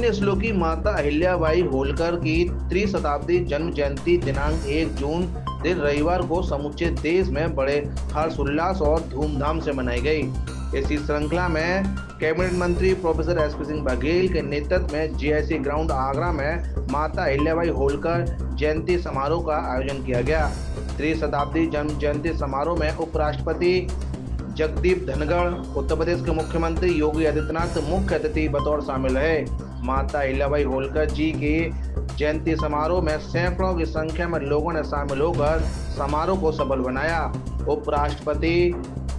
अन्य श्लोकी माता अहिल्याबाई होलकर की त्रिशताब्दी जन्म जयंती दिनांक 1 जून दिन रविवार को समूचे देश में बड़े हर्षोल्लास और धूमधाम से मनाई गई। इसी श्रृंखला में कैबिनेट मंत्री प्रोफेसर एसपी सिंह बघेल के नेतृत्व में जीआईसी ग्राउंड आगरा में माता अहिल्याबाई होलकर जयंती समारोह का आयोजन किया गया। त्रिशताब्दी जन्म जयंती समारोह में उपराष्ट्रपति जगदीप धनखड़, उत्तर प्रदेश के मुख्यमंत्री योगी आदित्यनाथ मुख्य अतिथि बतौर शामिल है। माता अहिल्याबाई होलकर जी के जयंती समारोह में सैकड़ों की संख्या में लोगों ने शामिल होकर समारोह को सफल बनाया। उपराष्ट्रपति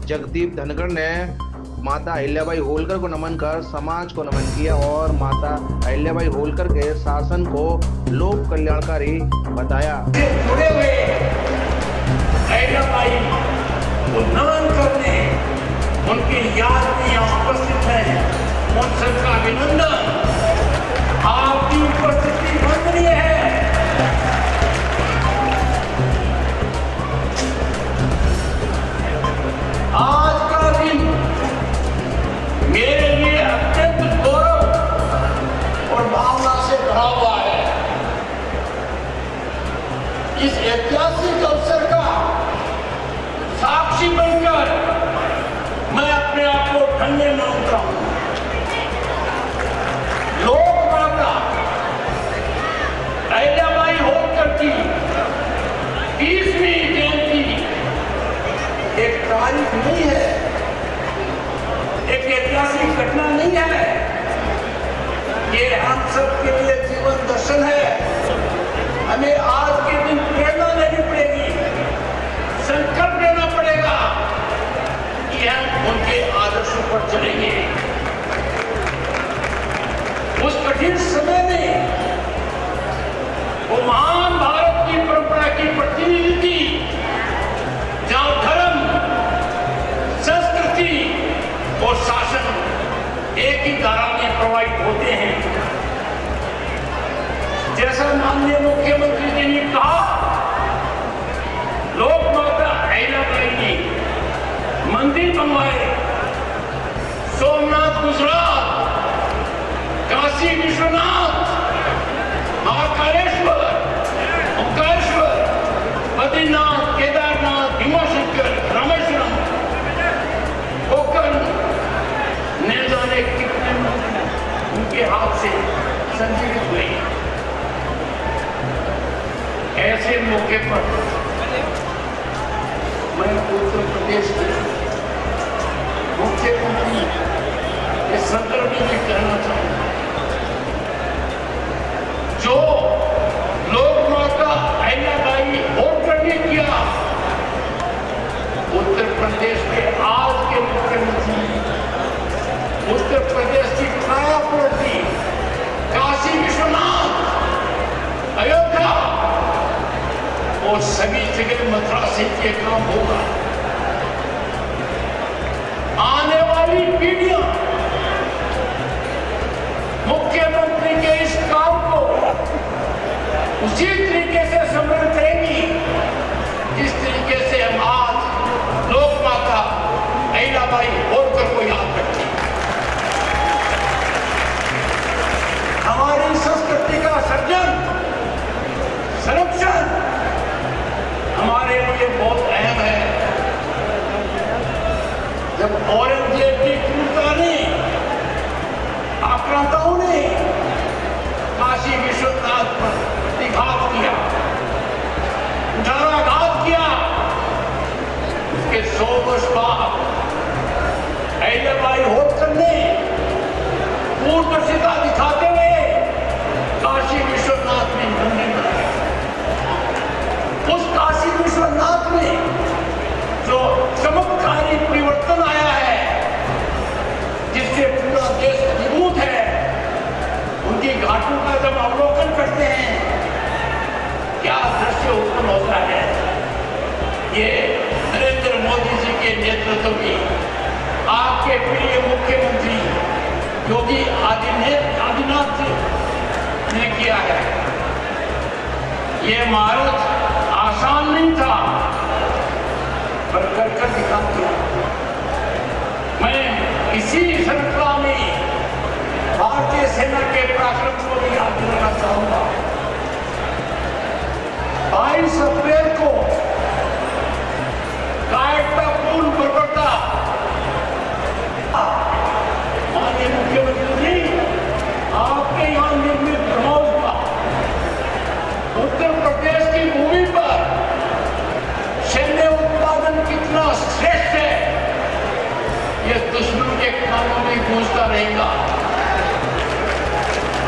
जगदीप धनखड़ ने माता अहिल्याबाई होलकर को नमन कर समाज को नमन किया और माता अहिल्याबाई होलकर के शासन को लोक कल्याणकारी बताया। जुड़े हुए अहिल्याबाई को नमन करने उनकी याद में यहाँ उपस्थित है, उन सबका अभिनंदन। आपकी उपस्थिति वंदनीय है। आज का दिन मेरे लिए अत्यंत गौरव और भावना से भरा हुआ है। इस ऐतिहासिक अवसर का साक्षी बनकर मैं अपने आप को धन्य मानता हूं। लोक माता अहिल्याबाई होलकर की 30वीं जयंती एक तारीख नहीं है, एक ऐतिहासिक घटना नहीं है, ये हम सब के लिए जीवन दर्शन है। हमें आज के दिन प्रेरणा लेनी पड़ेगी, संकल्प लेना पड़ेगा कि हम उनके आदर्शों पर चलेंगे। उस कठिन समय में वो महान भारत की परंपरा की प्रतिनिधि थी, जहां धर्म, संस्कृति और शासन एक ही धारा में प्रवाहित होते हैं। जैसा माननीय मुख्यमंत्री जी ने कहा, लोक माता अहिल्याबाई ने मंदिर बनवाए, सोमनाथ गुजरात, काशी विश्वनाथ, महाकालेश्वर, ओंकारेश्वर, बद्रीनाथ, केदारनाथ, भीमाशंकर, रामेश्वरम होकर न जाने कितने उनके हाथ से संजीवित हुए। ऐसे मौके पर मैं उत्तर प्रदेश के मुख्यमंत्री के संदर्भ में कहना चाहूंगा, जो लोक माता अहिल्याबाई होलकर ने किया, उत्तर प्रदेश के आज के मुख्यमंत्री, उत्तर प्रदेश की काया पलटी, काशी विश्वनाथ, अयोध्या और सभी जगह मथुरा से ये काम होगा। आने वाली पीढ़ियां मुख्यमंत्री के इस काम को उसी तरीके से समरण करेंगी जिस तरीके से हम आज लोक माता अहिल्याबाई होलकर को याद करते हैं। हमारी संस्कृति का सर्जन, संरक्षण हमारे लिए बहुत अहम है। जब औरंगजेब की क्रूरता ने, आक्रांताओं ने काशी विश्वनाथ पर प्रतिघात किया, कुठाराघात किया, उसके 100 वर्ष बाद अहिल्याबाई होलकर ने दूरदर्शिता दिखाते हुए काशी विश्वनाथ में मंदिर बनाया। उस काशी विश्वनाथ में जो चमत्कारी परिवर्तन आया है, जिससे पूरा देश अभिभूत है, उनकी घाटों का जब अवलोकन करते हैं, क्या दृश्य उत्पन्न होता है। ये नरेंद्र मोदी जी के नेतृत्व में आपके प्रिय मुख्यमंत्री योगी आदित्यनाथ ने किया है। ये मार्ग आसान नहीं था, पर कर दिखा दिया। मैं इसी श्रृंखला में भारतीय सेना के पराक्रम को भी याद दिलाना चाहूंगा। 22 अप्रैल को कायरतापूर्ण बर्बरता माननीय मुख्यमंत्री जी, आपके यहाँ निर्मित ब्रह्मोस का उत्तर प्रदेश की भूमि पर सैन्य उत्पादन कितना श्रेष्ठ है, यह दुश्मन के कानों में गूंजता रहेगा।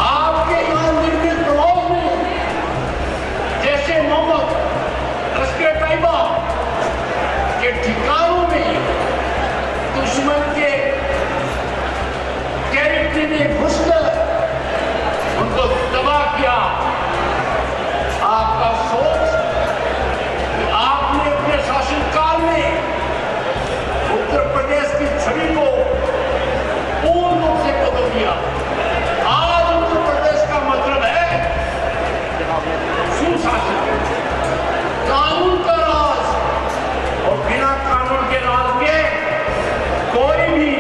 आपके यहाँ निर्मित ब्रह्मोस में जैसे मोहम्मद लश्कर तैयबा के ठिकानों में दुश्मन के टेरिटरी में घुसकर उनको तबाह किया। आपका सोच कि आपने अपने शासनकाल में उत्तर प्रदेश की छवि को पूर्ण रूप से बदल दिया। आज उत्तर प्रदेश का मतलब है सुशासन, कानून का राज, और बिना कानून के राज के कोई भी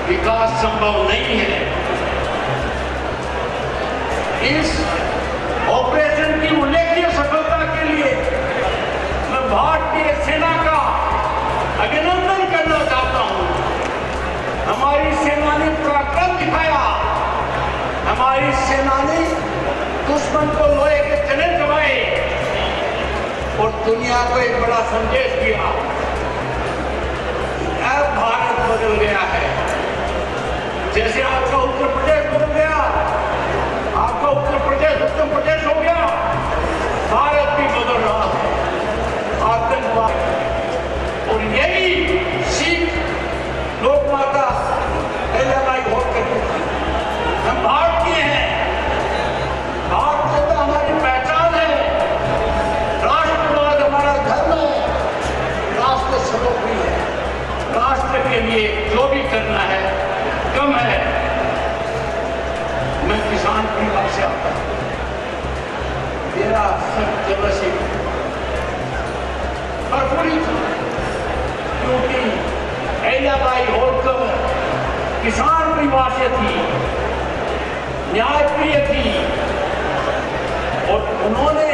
विकास संभव नहीं है। इस ऑपरेशन की उल्लेखनीय सफलता के लिए मैं भारतीय सेना का अभिनंदन करना चाहता हूं। हमारी सेना ने पराक्रम दिखाया, हमारी सेना ने दुश्मन को लोहे के चने चबाए और दुनिया को एक बड़ा संदेश दिया। अब भारत बदल गया है। जैसे आपका उत्तर प्रदेश बदल गया, आपका उत्तर प्रदेश उत्तर प्रदेश हो गया, भारत भी बदल रहा है। आतंकवाद, और यही सीख लोक माता अहिल्याबाई होलकर की। हम भारतीय हैं, भारतीयता हमारी पहचान है, राष्ट्रवाद हमारा धर्म है, राष्ट्र सर्वोपरि है। राष्ट्र के लिए जो भी करना है कम है। मैं किसान परिवार से आता हूं, मेरा सब जगह से प्रफुल्लित हूं, क्योंकि अहिल्याबाई होलकर किसान परिवार से थी, न्यायप्रिय थी, और उन्होंने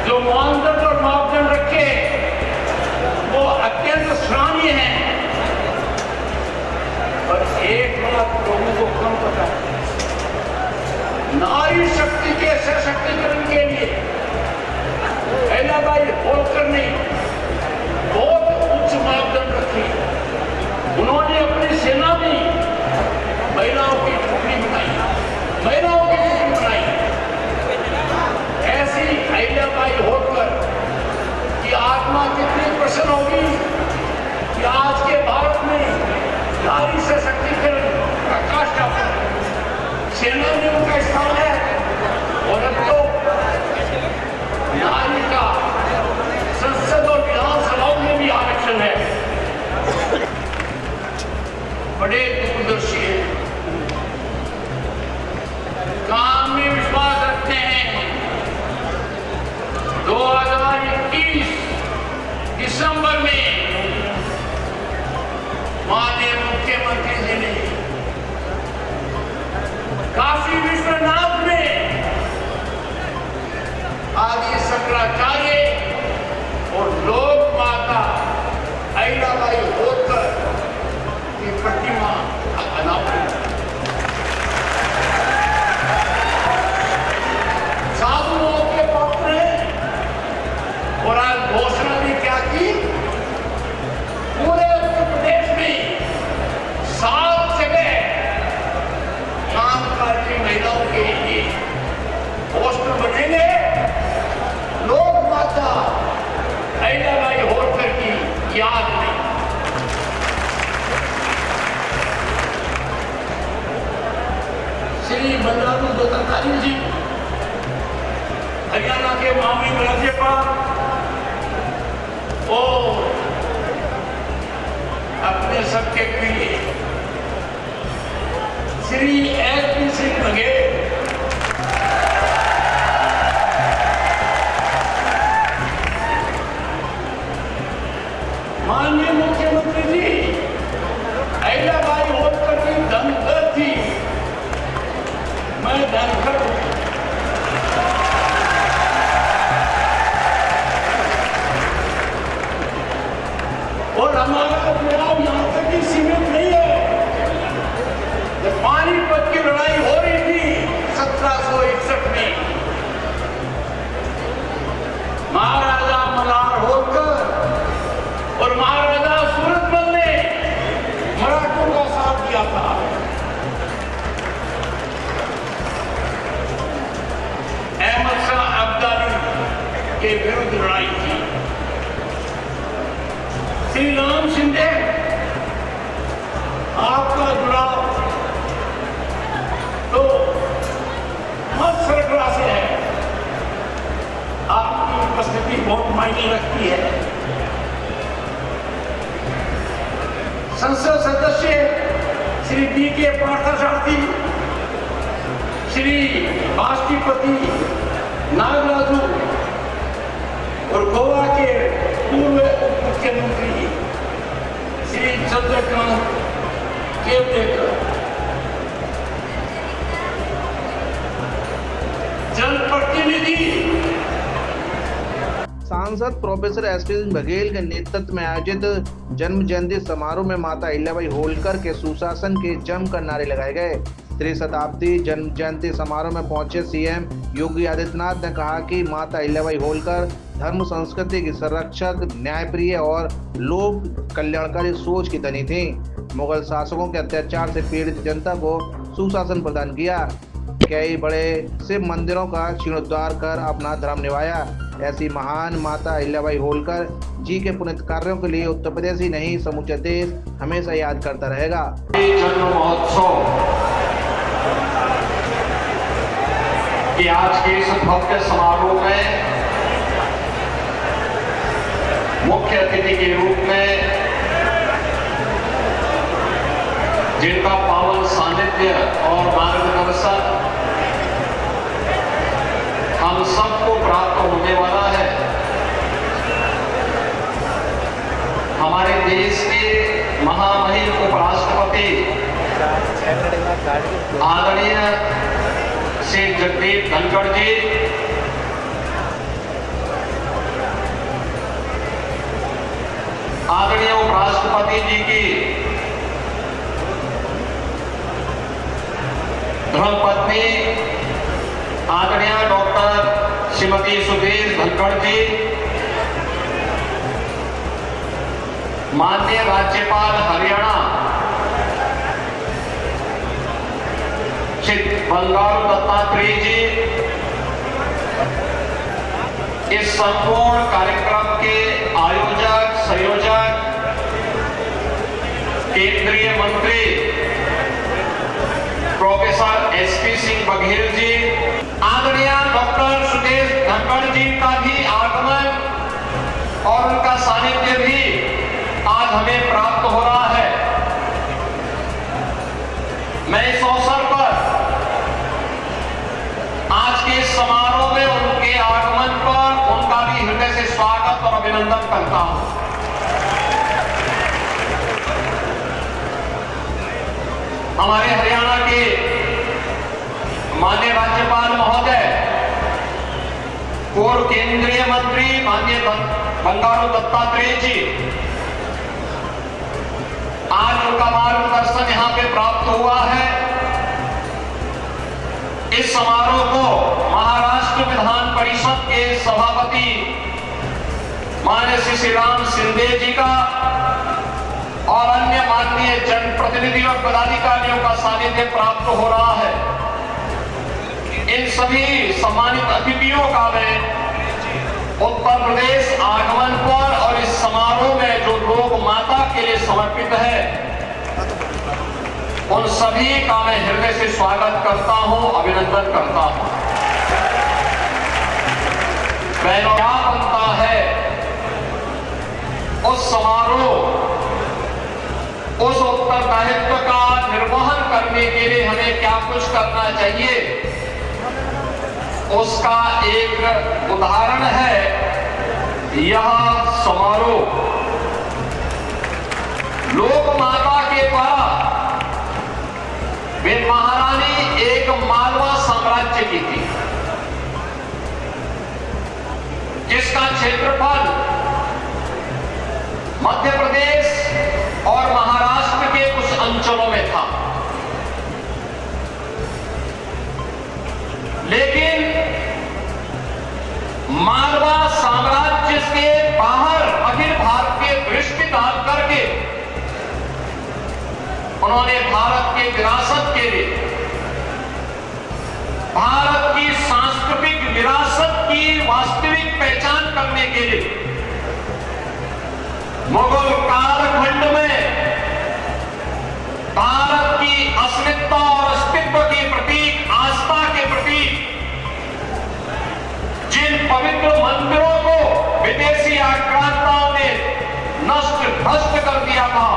जो मानदंड और मापदंड रखे वो अत्यंत सराहनीय हैं। पर एक बात लोगों को कम पता है, नारी शक्ति के सशक्तिकरण के लिए अहिल्याबाई होलकर ने बहुत उच्च मापदंड रखे। उन्होंने अपनी सेना में महिलाओं की टुकड़ी बनाई, महिलाओं की टुकड़ी बनाई। ऐसी अहिल्याबाई होलकर की आत्मा कितनी प्रसन्न होगी कि आज के भारत में नारी सशक्तिकरण प्रकाश का सेना में उनका स्थान है। और अब तो नारी का संसद और विधानसभाओं में भी आरक्षण है। बड़े दूरदर्शी हैं, काम में विश्वास रखते हैं। 2021 दिसंबर में माननीय मुख्यमंत्री जी ने काशी विश्वनाथ में आदि शंकराचार्य और लोक माता अहिल्याबाई होलकर की प्रतिमा अनावरण। साधुओं के पात्र हैं, और आज घोषणा भी क्या की, पूरे उत्तर प्रदेश में 7 जगह कामकाजी महिलाओं के लिए पोस्ट बनेंगे। लोक माता अहिल्याबाई होलकर की याद में। श्री बंडारू दत्तात्रेय जी हरियाणा के माननीय राज्यपाल और अपने सबके प्रिय श्री एस.पी. सिंह बघेल, माननीय मुख्यमंत्री जी अहिल्याबाई होलकर की के विरुद्ध लड़ाई की। श्री राम शिंदे, आपका जुड़ाव तो मत सरकरा से है। आपकी उपस्थिति बहुत मायने रखती है। संसद सदस्य श्री B.K. पार्थसारथी, श्री राष्ट्रपति नागराजू और गोवा के पूर्व उप मुख्यमंत्री श्री चंद्रकांत केवलेकर, जनप्रतिनिधि सांसद प्रोफेसर एसपी बघेल के नेतृत्व में आयोजित जन्म जयंती समारोह में माता अहिल्याबाई होलकर के सुशासन के जमकर नारे लगाए गए। त्रिशताब्दी जन्म जयंती समारोह में पहुंचे सीएम योगी आदित्यनाथ ने कहा कि माता अहिल्याबाई होलकर धर्म संस्कृति की संरक्षक, न्यायप्रिय और लोक कल्याणकारी सोच की धनी थी। मुगल शासकों के अत्याचार से पीड़ित जनता को सुशासन प्रदान किया। कई बड़े शिव मंदिरों का जीर्णोद्धार कर अपना धर्म निभाया। ऐसी महान माता अहिल्याबाई होलकर जी के पुण्य कार्यों के लिए उत्तर प्रदेश ही नहीं, समूचा देश हमेशा याद करता रहेगा। जन्म महोत्सव कि आज के इस भव्य समारोह में मुख्य अतिथि के रूप में जिनका पावन सानिध्य और मार्गदर्शन हम सबको प्राप्त होने वाला है, हमारे देश के महामहिम उपराष्ट्रपति आदरणीय श्री जगदीप धनखड़ जी, आदरणीय उपराष्ट्रपति जी की धर्मपत्नी आदरणीय डॉक्टर श्रीमती सुदेश धनखड़ जी, माननीय राज्यपाल हरियाणा श्री बंगारू दत्तात्रेय जी, इस संपूर्ण कार्यक्रम के आयोजक संयोजक केंद्रीय मंत्री प्रोफेसर एसपी सिंह बघेल जी, आदरणीय डॉक्टर सुदेश धनखड़ जी का भी आगमन और उनका सानिध्य भी आज हमें प्राप्त हो रहा है। मैं इस अवसर पर आज के समारोह में उनके आगमन पर उनका भी हृदय से स्वागत और अभिनंदन करता हूं। हमारे हरियाणा के माननीय राज्यपाल महोदय, पूर्व केंद्रीय मंत्री माननीय बंगारू दत्तात्रेय जी, आज उनका मार्गदर्शन यहां पे प्राप्त हुआ है। इस समारोह को महाराष्ट्र विधान परिषद के सभापति माननीय श्री राम शिंदे जी का और अन्य माननीय जनप्रतिनिधि और पदाधिकारियों का सानिध्य प्राप्त हो रहा है। इन सभी सम्मानित अतिथियों का मैं उत्तर प्रदेश आगमन पर और इस समारोह में जो लोग माता के लिए समर्पित है, उन सभी का मैं हृदय से स्वागत करता हूं, अभिनंदन करता हूं। बहनों, क्या बनता है उस समारोह, उस उत्तरदायित्व का निर्वहन करने के लिए हमें क्या कुछ करना चाहिए, उसका एक उदाहरण है यह समारोह। लोक माता के द्वारा वे महारानी एक मालवा साम्राज्य की थी, जिसका क्षेत्रफल मध्य प्रदेश और महाराष्ट्र के कुछ अंचलों में था। लेकिन मालवा साम्राज्य के बाहर अखिल भारतीय दृष्टि डाल करके उन्होंने भारत के विरासत के लिए, भारत की सांस्कृतिक सांस्कृतिक विरासत की वास्तविक पहचान करने के लिए मुगल कालखंड में भारत की अस्मिता और अस्तित्व के प्रतीक, आस्था के प्रतीक जिन पवित्र मंदिरों को विदेशी आक्रांताओं ने नष्ट भ्रष्ट कर दिया था,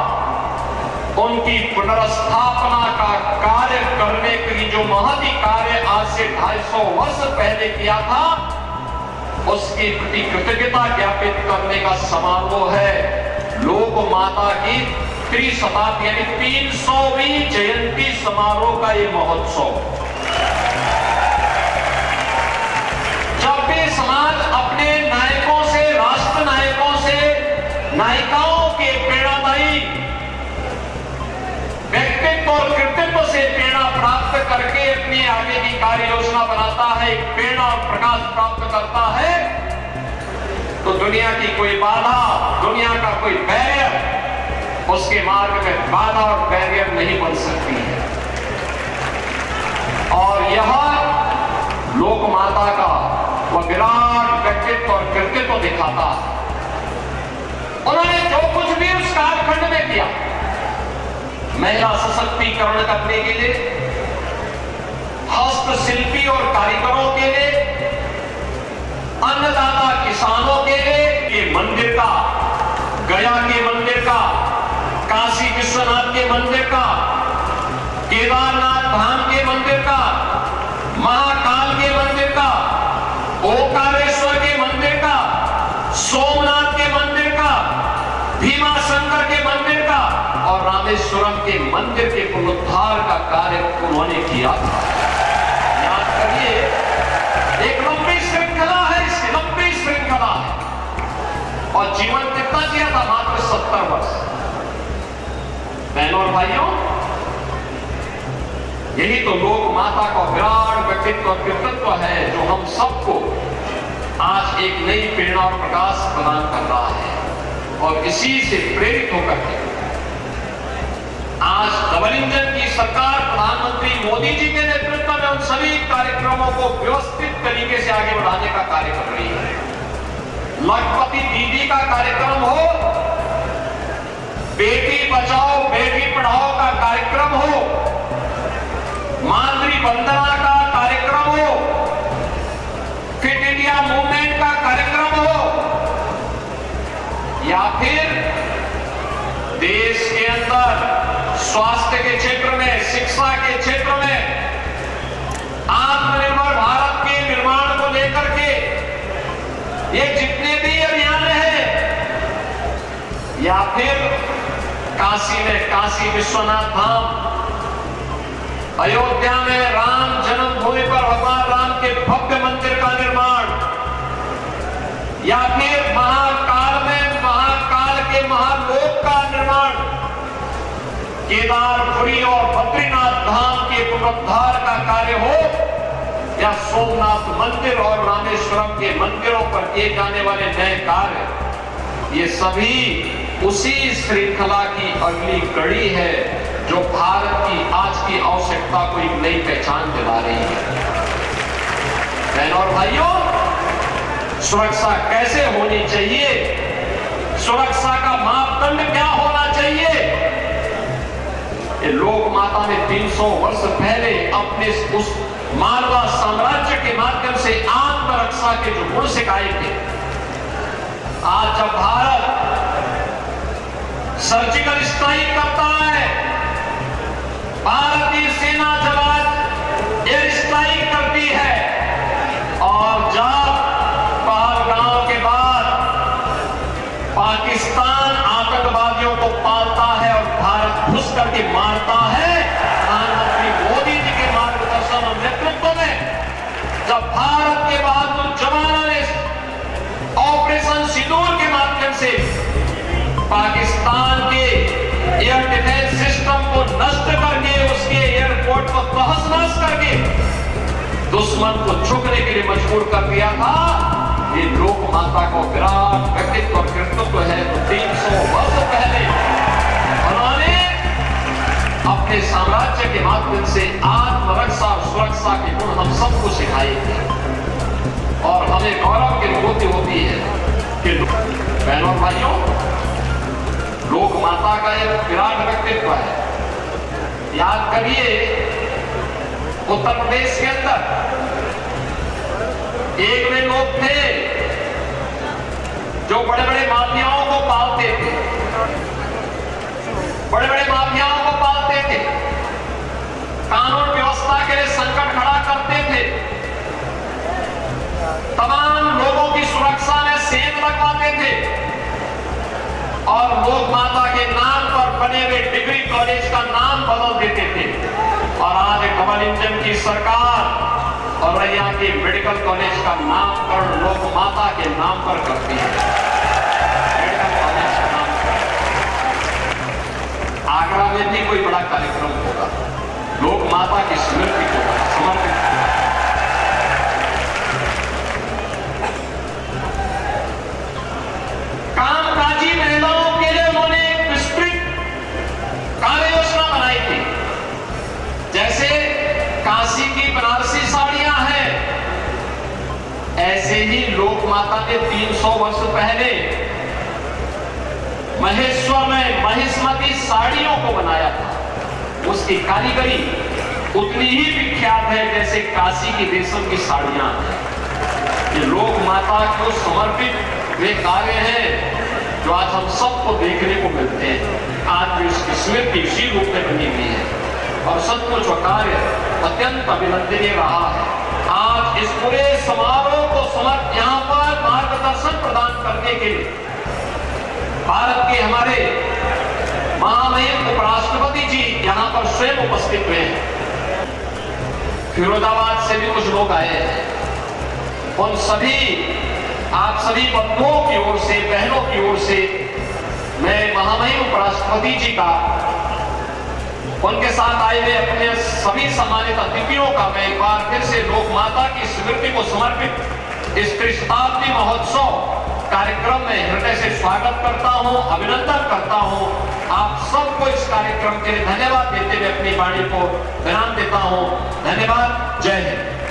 उनकी पुनर्स्थापना का कार्य करने की जो महती कार्य आज से 250 वर्ष पहले किया था, उसके प्रति कृतज्ञता ज्ञापित करने का समारोह है लोक माता की त्रिशताब्दी यानी 300वीं जयंती समारोह का ये महोत्सव। जब भी समाज अपने नायकों से, राष्ट्र नायकों से, नायिकाओं के प्रेरणादायी व्यक्तित्व और कृतित्व से प्रेरणा प्राप्त करके अपनी आगे की कार्य योजना बनाता है, एक प्रेरणा और प्रकाश प्राप्त करता है, तो दुनिया की कोई बाधा, दुनिया का कोई बैरियर उसके मार्ग में बाधा और बैरियर नहीं बन सकती है। और यह लोक माता का वह विराट व्यक्तित्व और कृतित्व दिखाता है। उन्होंने जो कुछ भी उस कालखंड में किया, महिला सशक्तिकरण करने के लिए, हस्तशिल्पी और कारीगरों के लिए, अन्नदाता किसानों के लिए, ये मंदिर का, गया के मंदिर का, काशी विश्वनाथ के मंदिर का, केदारनाथ धाम के मंदिर का, महाकाल के मंदिर का, ओंकारेश्वर के मंदिर का, सोमनाथ के मंदिर का, भीमा शंकर के मंदिर का और रामेश्वरम के मंदिर के पुनरुद्धार का कार्य उन्होंने किया था। याद करिए, एक लंबी श्रृंखला है, इसकी लंबी श्रृंखला है और जीवन कितना किया था? मात्र 70 वर्ष। बहनों और भाइयों, यही तो लोक माता का विराट व्यक्तित्व और कृतित्व है जो हम सबको आज एक नई प्रेरणा और प्रकाश प्रदान कर रहा है। और इसी से प्रेरित होकर के आज डबल इंजन की सरकार प्रधानमंत्री मोदी जी के नेतृत्व में उन सभी कार्यक्रमों को व्यवस्थित तरीके से आगे बढ़ाने का कार्य कर रही है। लखपति दीदी का कार्यक्रम हो, बेटी बचाओ बेटी पढ़ाओ का कार्यक्रम हो, मातृ वंदना का कार्यक्रम हो, फिट इंडिया मूवमेंट का कार्यक्रम हो, या फिर देश के अंदर स्वास्थ्य के क्षेत्र में, शिक्षा के क्षेत्र में आत्मनिर्भर भारत के निर्माण को लेकर के ये जितने भी अभियान हैं, या फिर काशी में काशी विश्वनाथ धाम, अयोध्या में राम जन्मभूमि पर भगवान राम के भव्य मंदिर का निर्माण, या फिर महाकाल में महाकाल के महालोक का निर्माण, केदारपुरी और बद्रीनाथ धाम के पुनरुद्धार का कार्य हो, या सोमनाथ मंदिर और रामेश्वरम के मंदिरों पर किए जाने वाले नए कार्य, ये सभी उसी श्रृंखला की अगली कड़ी है जो भारत की आज की आवश्यकता को एक नई पहचान दिला रही है। बहनों और भाइयों, सुरक्षा कैसे होनी चाहिए, सुरक्षा का मापदंड क्या होना चाहिए, ये लोक माता ने 300 वर्ष पहले अपने उस मालवा साम्राज्य के माध्यम से आत्मरक्षा के जो गुण सिखाए थे, आज जब भारत सर्जिकल स्ट्राइक करता है, भारतीय सेना जवान एयर स्ट्राइक करती है, और जब पहलगाम के बाद पाकिस्तान आतंकवादियों को पालता है और भारत घुस करके मारता है, प्रधानमंत्री मोदी जी के मार्गदर्शन और नेतृत्व में जब भारत के बहादुर जवानों ने ऑपरेशन सिंदूर के माध्यम से पाकिस्तान के एयर डिफेंस सिस्टम को नष्ट करके उसके एयरपोर्ट को तहस नहस करके दुश्मन को झुकने के लिए मजबूर कर दिया था, ये लोक माता को विराट व्यक्तित्व और कृतित्व है। तो 300 वर्ष पहले उन्होंने अपने साम्राज्य के माध्यम से आत्मरक्षा और सुरक्षा के गुण हम सबको सिखाए थे। बहनों और भाइयों, लोक माता का एक विराट व्यक्तित्व है। याद करिए, उत्तर प्रदेश के अंदर एक वे लोग थे जो बड़े बड़े माफियाओं को पालते थे, बड़े बड़े माफियाओं को पालते थे, कानून व्यवस्था के लिए संकट खड़ा करते थे, तमाम लोगों की सुरक्षा में सेंध लगवाते थे और लोक माता के नाम पर बने हुए डिग्री कॉलेज का नाम बदल देते थे। और आज डबल इंजन की सरकार और यहाँ के मेडिकल कॉलेज का नामकरण लोक माता के नाम पर करती है। मेडिकल कॉलेज का नाम, आगरा में भी कोई बड़ा कार्यक्रम होगा, लोक माता की स्मृति को समर्पित। कामकाजी महिलाओं के लिए उन्होंने एक विस्तृत कार्य योजना बनाई थी। जैसे काशी की बनारसी साड़ियां हैं, ऐसे ही लोक माता ने 300 वर्ष पहले महेश्वर में महिष्मती साड़ियों को बनाया था। उसकी कारीगरी उतनी ही विख्यात है जैसे काशी की रेशम की साड़ियां हैं। ये लोक माता को समर्पित वे कार्य हैं जो आज हम सबको देखने को मिलते हैं। आज भी उसकी स्मृति इसी रूप में बनी हुई है और सचमुच कार्य अत्यंत अभिनंदनीय रहा है। आज इस पूरे समारोह को यहाँ पर मार्गदर्शन प्रदान करने के लिए भारत के हमारे महामहिम उपराष्ट्रपति जी यहाँ पर स्वयं उपस्थित हुए हैं। फिरोजाबाद से भी कुछ लोग आए हैं। उन सभी आप सभी बंधुओं की ओर से, बहनों की ओर से मैं महामहिम उपराष्ट्रपति जी का, उनके साथ आए हुए अपने सभी सम्मानित अतिथियों का मैं एक बार फिर से लोक माता की स्मृति को समर्पित इस त्रिशताब्दी महोत्सव कार्यक्रम में हृदय से स्वागत करता हूं, अभिनंदन करता हूं। आप सबको इस कार्यक्रम के लिए धन्यवाद देते हुए अपनी वाणी को विराम देता हूं। धन्यवाद। जय हिंद।